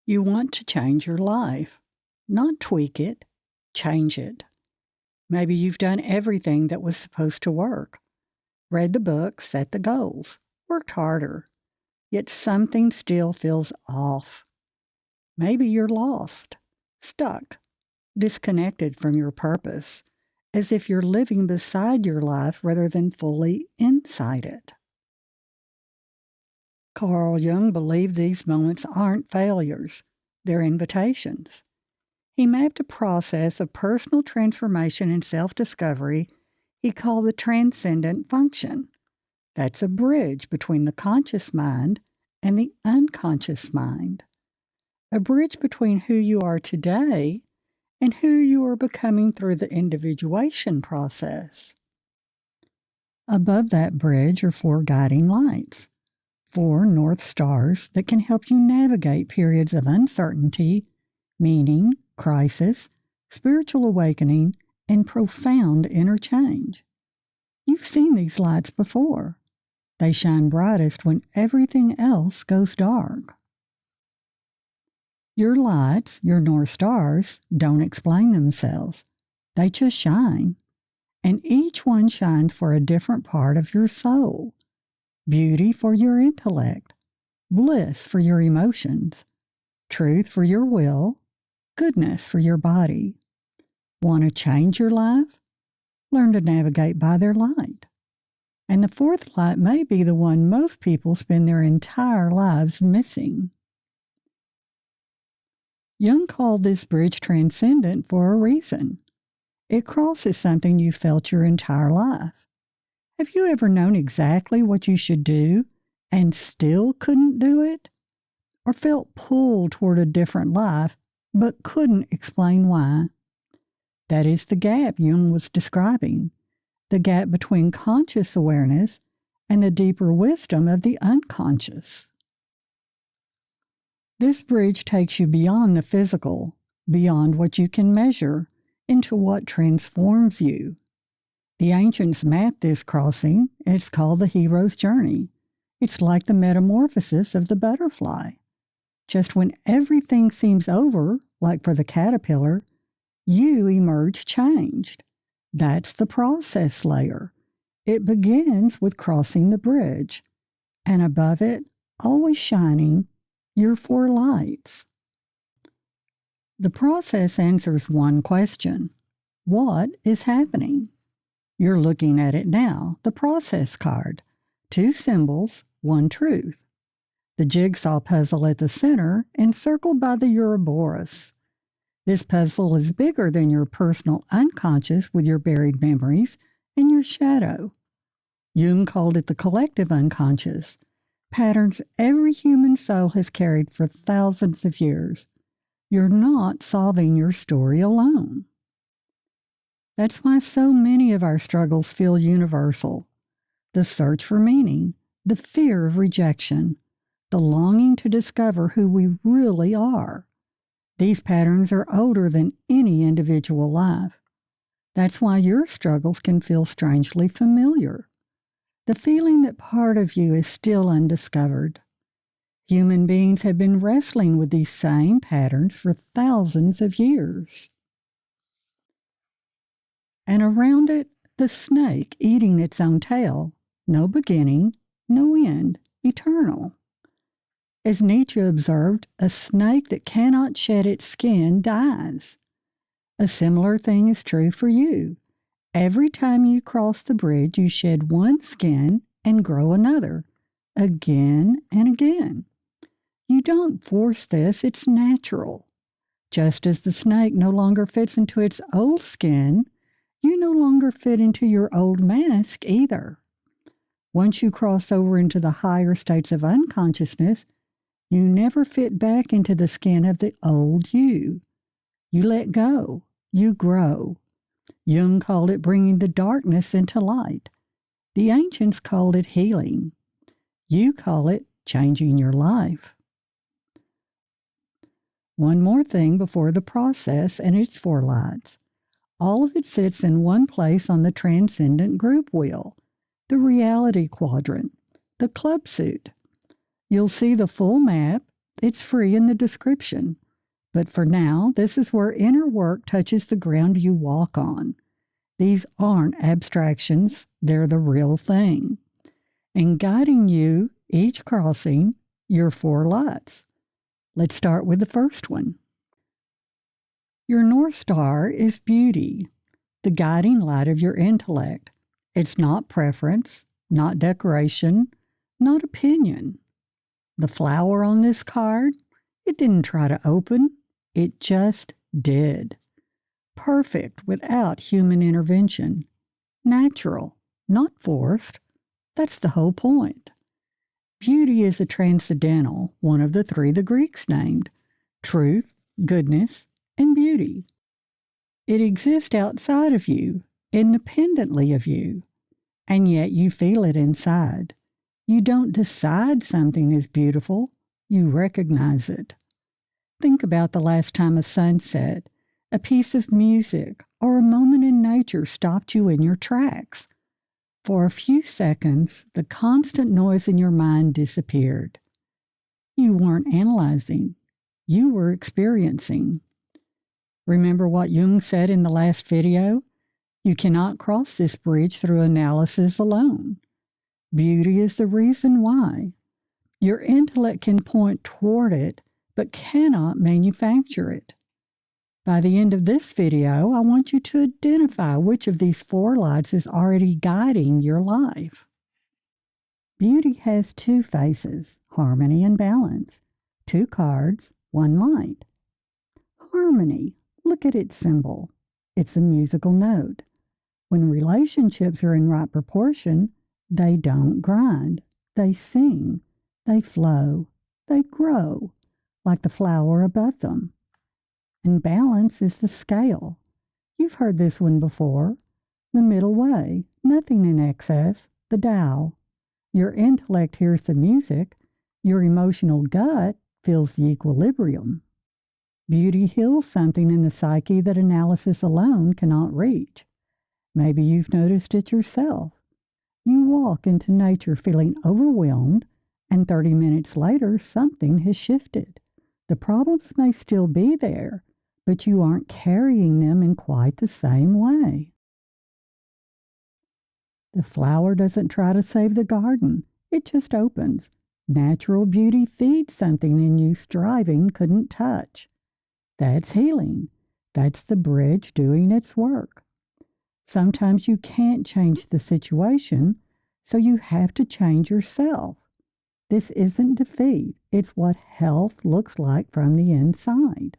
You want to change your life, not tweak it, change it. Maybe you've done everything that was supposed to work. Read the book, set the goals, worked harder, yet something still feels off. Maybe you're lost, stuck, disconnected from your purpose, as if you're living beside your life rather than fully inside it. Carl Jung believed these moments aren't failures, they're invitations. He mapped a process of personal transformation and self-discovery he called the Transcendent Function. That's a bridge between the conscious mind and the unconscious mind. A bridge between who you are today and who you are becoming through the individuation process. Above that bridge are 4 guiding lights, 4 North Stars that can help you navigate periods of uncertainty, meaning, crisis, spiritual awakening, and profound inner change. You've seen these lights before. They shine brightest when everything else goes dark. Your lights, your North Stars, don't explain themselves. They just shine. And each one shines for a different part of your soul. Beauty for your intellect, bliss for your emotions, truth for your will, goodness for your body. Want to change your life? Learn to navigate by their light. And the 4th light may be the one most people spend their entire lives missing. Jung called this bridge transcendent for a reason. It crosses something you felt your entire life. Have you ever known exactly what you should do and still couldn't do it? Or felt pulled toward a different life but couldn't explain why? That is the gap Jung was describing, the gap between conscious awareness and the deeper wisdom of the unconscious. This bridge takes you beyond the physical, beyond what you can measure, into what transforms you. The ancients mapped this crossing, and it's called the hero's journey. It's like the metamorphosis of the butterfly. Just when everything seems over, like for the caterpillar, you emerge changed. That's the process layer. It begins with crossing the bridge, and above it, always shining, your 4 lights. The process answers one question. What is happening? You're looking at it now, the process card. 2 symbols, 1 truth. The jigsaw puzzle at the center, encircled by the Uroboros. This puzzle is bigger than your personal unconscious with your buried memories and your shadow. Jung called it the collective unconscious, patterns every human soul has carried for thousands of years. You're not solving your story alone. That's why so many of our struggles feel universal. The search for meaning, the fear of rejection, the longing to discover who we really are. These patterns are older than any individual life. That's why your struggles can feel strangely familiar. The feeling that part of you is still undiscovered. Human beings have been wrestling with these same patterns for thousands of years. And around it, the snake eating its own tail. No beginning, no end, eternal. As Nietzsche observed, a snake that cannot shed its skin dies. A similar thing is true for you. Every time you cross the bridge, you shed one skin and grow another, again and again. You don't force this, it's natural. Just as the snake no longer fits into its old skin, you no longer fit into your old mask either. Once you cross over into the higher states of unconsciousness, you never fit back into the skin of the old you. You let go. You grow. Jung called it bringing the darkness into light. The ancients called it healing. You call it changing your life. One more thing before the process and its 4 lights. All of it sits in one place on the Transcendent Group Wheel, the Reality Quadrant, the Club Suit. You'll see the full map, It's free in the description. But for now, this is where inner work touches the ground you walk on. These aren't abstractions, they're the real thing. And guiding you, each crossing, your 4 lights. Let's start with the first one. Your North Star is beauty, the guiding light of your intellect. It's not preference, not decoration, not opinion. The flower on this card, it didn't try to open, it just did. Perfect without human intervention. Natural, not forced. That's the whole point. Beauty is a transcendental, one of the 3 the Greeks named: truth, goodness, and beauty. It exists outside of you, independently of you, and yet you feel it inside. You don't decide something is beautiful, you recognize it. Think about the last time a sunset, a piece of music, or a moment in nature stopped you in your tracks. For a few seconds, the constant noise in your mind disappeared. You weren't analyzing, you were experiencing. Remember what Jung said in the last video? You cannot cross this bridge through analysis alone. Beauty is the reason why. Your intellect can point toward it, but cannot manufacture it. By the end of this video, I want you to identify which of these 4 lights is already guiding your life. Beauty has 2 faces, harmony and balance. 2 cards, 1 light. Harmony, look at its symbol. It's a musical note. When relationships are in right proportion, they don't grind. They sing. They flow. They grow, like the flower above them. And balance is the scale. You've heard this one before. The middle way, nothing in excess, the Tao. Your intellect hears the music. Your emotional gut feels the equilibrium. Beauty heals something in the psyche that analysis alone cannot reach. Maybe you've noticed it yourself. You walk into nature feeling overwhelmed, and 30 minutes later, something has shifted. The problems may still be there, but you aren't carrying them in quite the same way. The flower doesn't try to save the garden. It just opens. Natural beauty feeds something in you striving couldn't touch. That's healing. That's the bridge doing its work. Sometimes you can't change the situation, so you have to change yourself. This isn't defeat. It's what health looks like from the inside.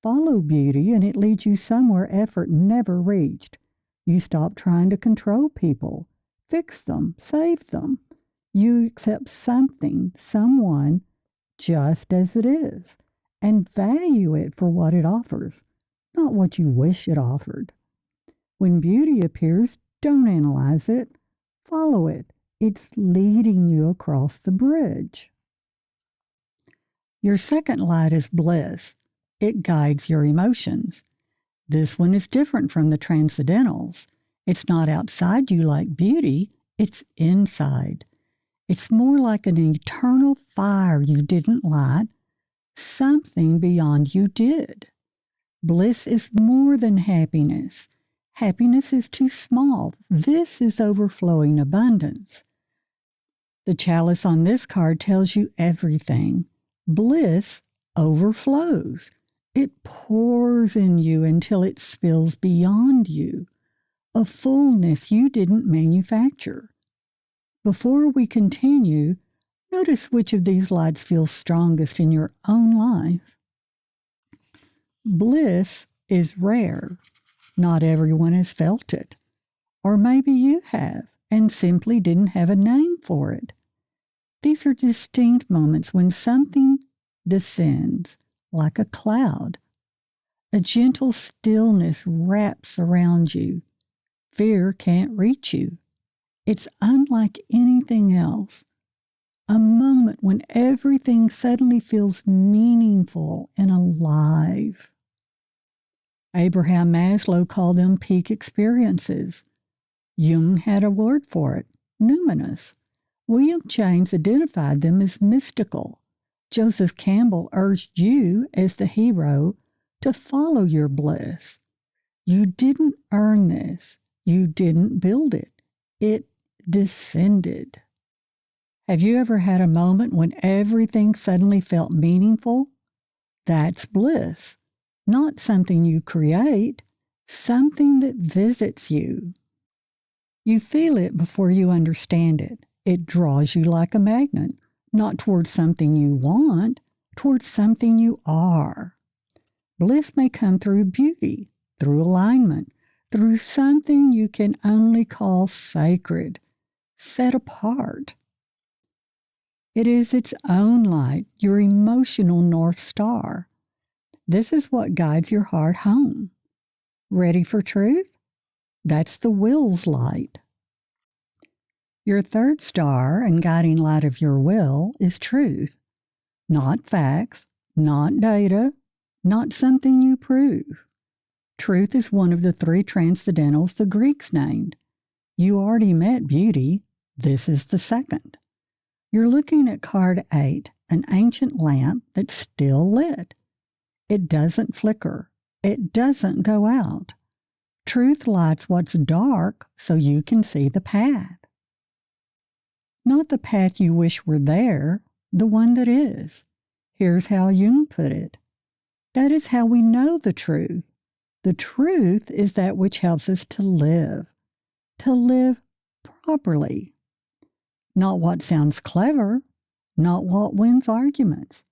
Follow beauty and it leads you somewhere effort never reached. You stop trying to control people, fix them, save them. You accept something, someone, just as it is, and value it for what it offers, not what you wish it offered. When beauty appears, don't analyze it. Follow it. It's leading you across the bridge. Your second light is bliss. It guides your emotions. This one is different from the transcendentals. It's not outside you like beauty, it's inside. It's more like an eternal fire you didn't light, something beyond you did. Bliss is more than happiness. Happiness is too small. This is overflowing abundance. The chalice on this card tells you everything. Bliss overflows. It pours in you until it spills beyond you, a fullness you didn't manufacture. Before we continue, notice which of these lights feels strongest in your own life. Bliss is rare. Not everyone has felt it. Or maybe you have and simply didn't have a name for it. These are distinct moments when something descends like a cloud. A gentle stillness wraps around you. Fear can't reach you. It's unlike anything else. A moment when everything suddenly feels meaningful and alive. Abraham Maslow called them peak experiences. Jung had a word for it, Numinous. William James identified them as mystical. Joseph Campbell urged you, as the hero, to follow your bliss. You didn't earn this. You didn't build it. It descended. Have you ever had a moment when everything suddenly felt meaningful? That's bliss. Not something you create, something that visits you. You feel it before you understand it. It draws you like a magnet, not towards something you want, towards something you are. Bliss may come through beauty, through alignment, through something you can only call sacred, set apart. It is its own light, your emotional North Star. This is what guides your heart home. Ready for truth? That's the will's light. Your third star and guiding light of your will is truth. Not facts, not data, not something you prove. Truth is one of the three transcendentals the Greeks named. You already met beauty. This is the second. You're looking at card 8, an ancient lamp that's still lit. It doesn't flicker. It doesn't go out. Truth lights what's dark so you can see the path. Not the path you wish were there, the one that is. Here's how Jung put it. That is how we know the truth. The truth is that which helps us to live properly. Not what sounds clever, not what wins arguments.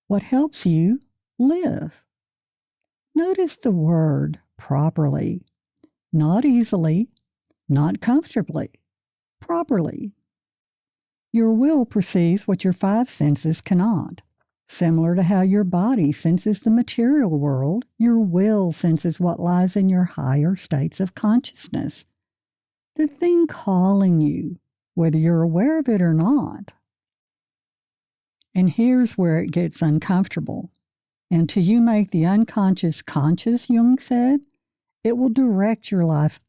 What helps you live. Notice the word properly. Not easily, not comfortably, properly. Your will perceives what your five senses cannot. Similar to how your body senses the material world, your will senses what lies in your higher states of consciousness. The thing calling you, whether you're aware of it or not. And here's where it gets uncomfortable. Until you make the unconscious conscious, Jung said, it will direct your life,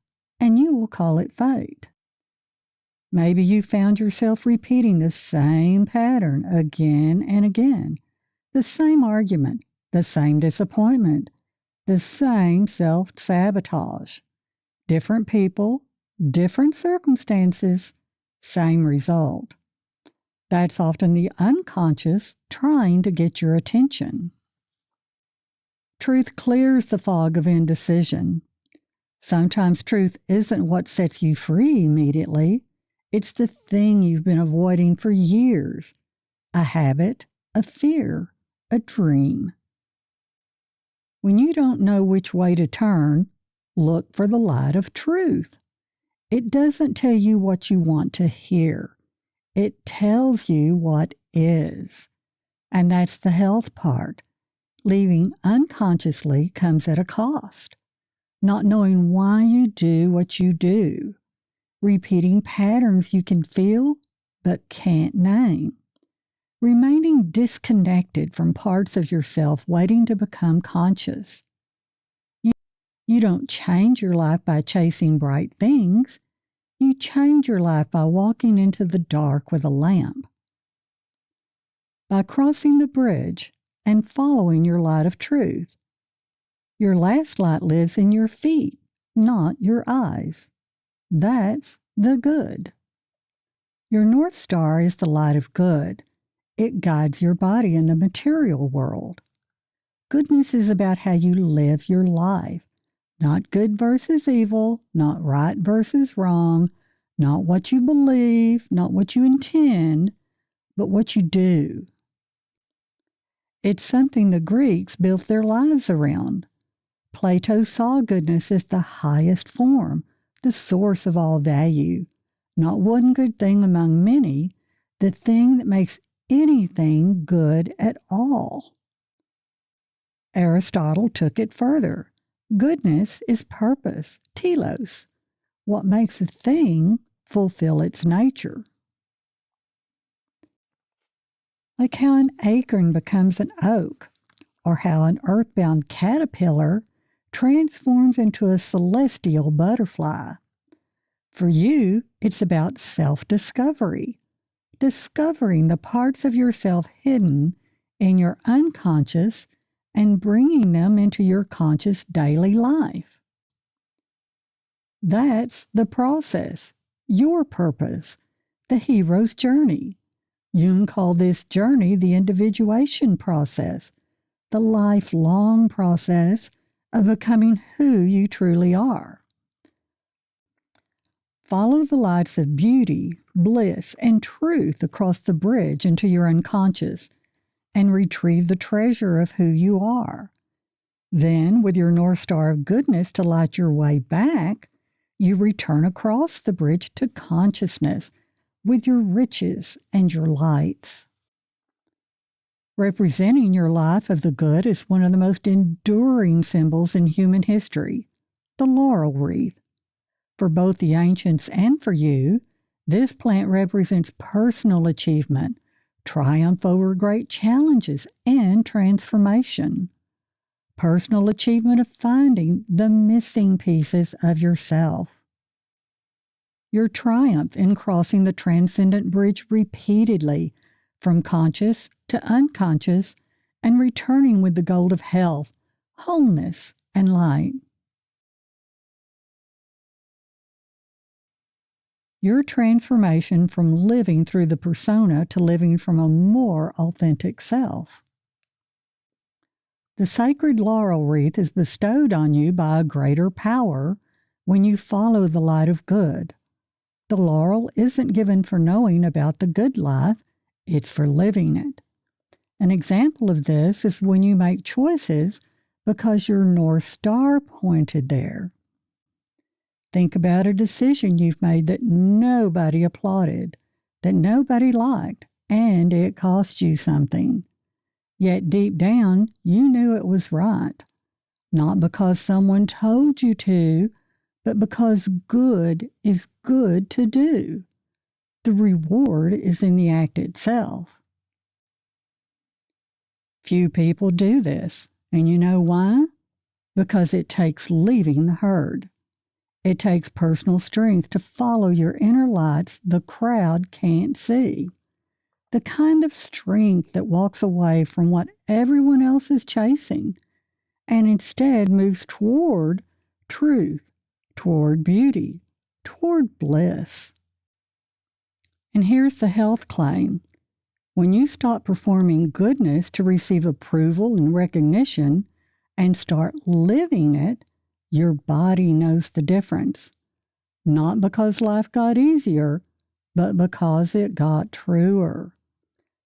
and you will call it fate. Maybe you found yourself repeating the same pattern again and again, the same argument, the same disappointment, the same self-sabotage. Different people, different circumstances, same result. That's often the unconscious trying to get your attention. Truth clears the fog of indecision. Sometimes truth isn't what sets you free immediately. It's the thing you've been avoiding for years. A habit, a fear, a dream. When you don't know which way to turn, look for the light of truth. It doesn't tell you what you want to hear. It tells you what is. And that's the health part. Leaving unconsciously comes at a cost. Not knowing why you do what you do. Repeating patterns you can feel but can't name. Remaining disconnected from parts of yourself waiting to become conscious. You don't change your life by chasing bright things. You change your life by walking into the dark with a lamp. By crossing the bridge and following your light of truth. Your last light lives in your feet, not your eyes. That's the good. Your North Star is the light of good. It guides your body in the material world. Goodness is about how you live your life. Not good versus evil, not right versus wrong, not what you believe, not what you intend, but what you do. It's something the Greeks built their lives around. Plato saw goodness as the highest form, the source of all value, not one good thing among many, the thing that makes anything good at all. Aristotle took it further. Goodness is purpose, telos, what makes a thing fulfill its nature. Like how an acorn becomes an oak, or how an earthbound caterpillar transforms into a celestial butterfly. For you, it's about self-discovery, discovering the parts of yourself hidden in your unconscious and bringing them into your conscious daily life. That's the process, your purpose, the hero's journey. Jung called this journey the individuation process, the lifelong process of becoming who you truly are. Follow the lights of beauty, bliss, and truth across the bridge into your unconscious and retrieve the treasure of who you are. Then, with your North Star of goodness to light your way back, you return across the bridge to consciousness with your riches and your lights. Representing your life of the good is one of the most enduring symbols in human history, the laurel wreath. For both the ancients and for you, this plant represents personal achievement, triumph over great challenges, and transformation. Personal achievement of finding the missing pieces of yourself. Your triumph in crossing the transcendent bridge repeatedly from conscious to unconscious and returning with the gold of health, wholeness, and light. Your transformation from living through the persona to living from a more authentic self. The sacred laurel wreath is bestowed on you by a greater power when you follow the light of good. The laurel isn't given for knowing about the good life, it's for living it. An example of this is when you make choices because your North Star pointed there. Think about a decision you've made that nobody applauded, that nobody liked, and it cost you something. Yet deep down, you knew it was right, not because someone told you to, but because good is good to do. The reward is in the act itself. Few people do this, and you know why? Because it takes leaving the herd. It takes personal strength to follow your inner lights the crowd can't see. The kind of strength that walks away from what everyone else is chasing and instead moves toward truth, toward beauty, toward bliss. And here's the health claim. When you stop performing goodness to receive approval and recognition and start living it, your body knows the difference. Not because life got easier, but because it got truer.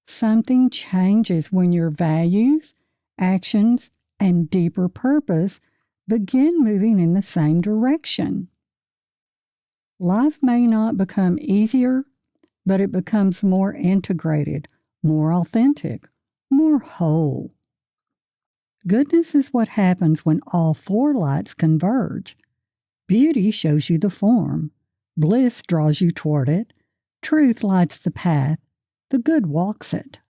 Something changes when your values, actions, and deeper purpose begin moving in the same direction. Life may not become easier, but it becomes more integrated, more authentic, more whole. Goodness is what happens when all four lights converge. Beauty shows you the form. Bliss draws you toward it. Truth lights the path. The good walks it.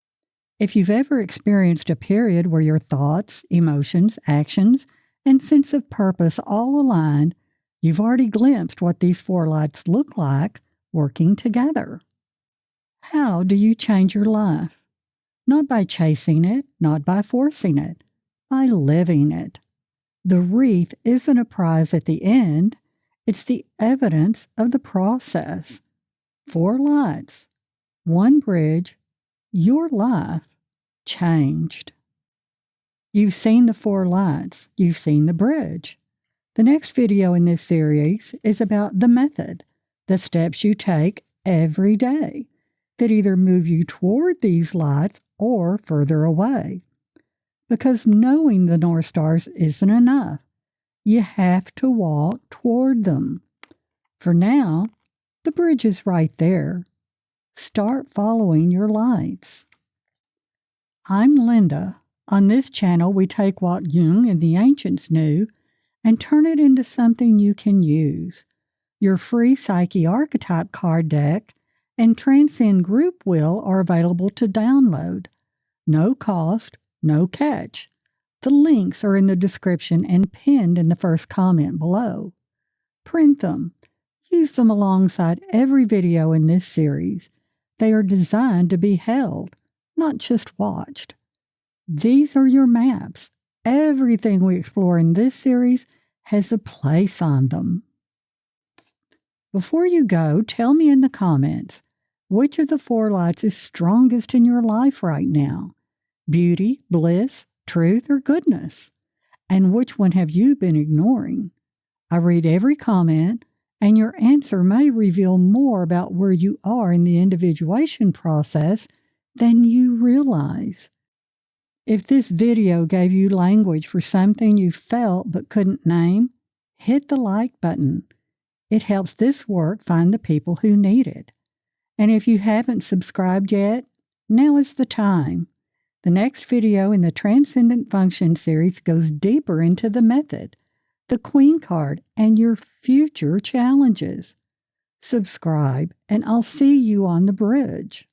If you've ever experienced a period where your thoughts, emotions, actions, and sense of purpose all aligned, you've already glimpsed what these four lights look like working together. How do you change your life? Not by chasing it, not by forcing it, by living it. The wreath isn't a prize at the end, it's the evidence of the process. Four lights, one bridge, your life changed. You've seen the four lights, you've seen the bridge. The next video in this series is about the method, the steps you take every day that either move you toward these lights or further away. Because knowing the North Stars isn't enough. You have to walk toward them. For now, the bridge is right there. Start following your lights. I'm Linda. On this channel, we take what Jung and the ancients knew and turn it into something you can use. Your free Psyche Archetype card deck and Transcend Group Wheel are available to download. No cost, no catch. The links are in the description and pinned in the first comment below. Print them. Use them alongside every video in this series. They are designed to be held, not just watched. These are your maps. Everything we explore in this series has a place on them. Before you go, tell me in the comments, which of the 4 lights is strongest in your life right now? Beauty, bliss, truth, or goodness? And which one have you been ignoring? I read every comment, and your answer may reveal more about where you are in the individuation process than you realize. If this video gave you language for something you felt but couldn't name, hit the like button. It helps this work find the people who need it. And if you haven't subscribed yet, now is the time. The next video in the Transcendent Function series goes deeper into the method, the Queen card, and your future challenges. Subscribe, and I'll see you on the bridge.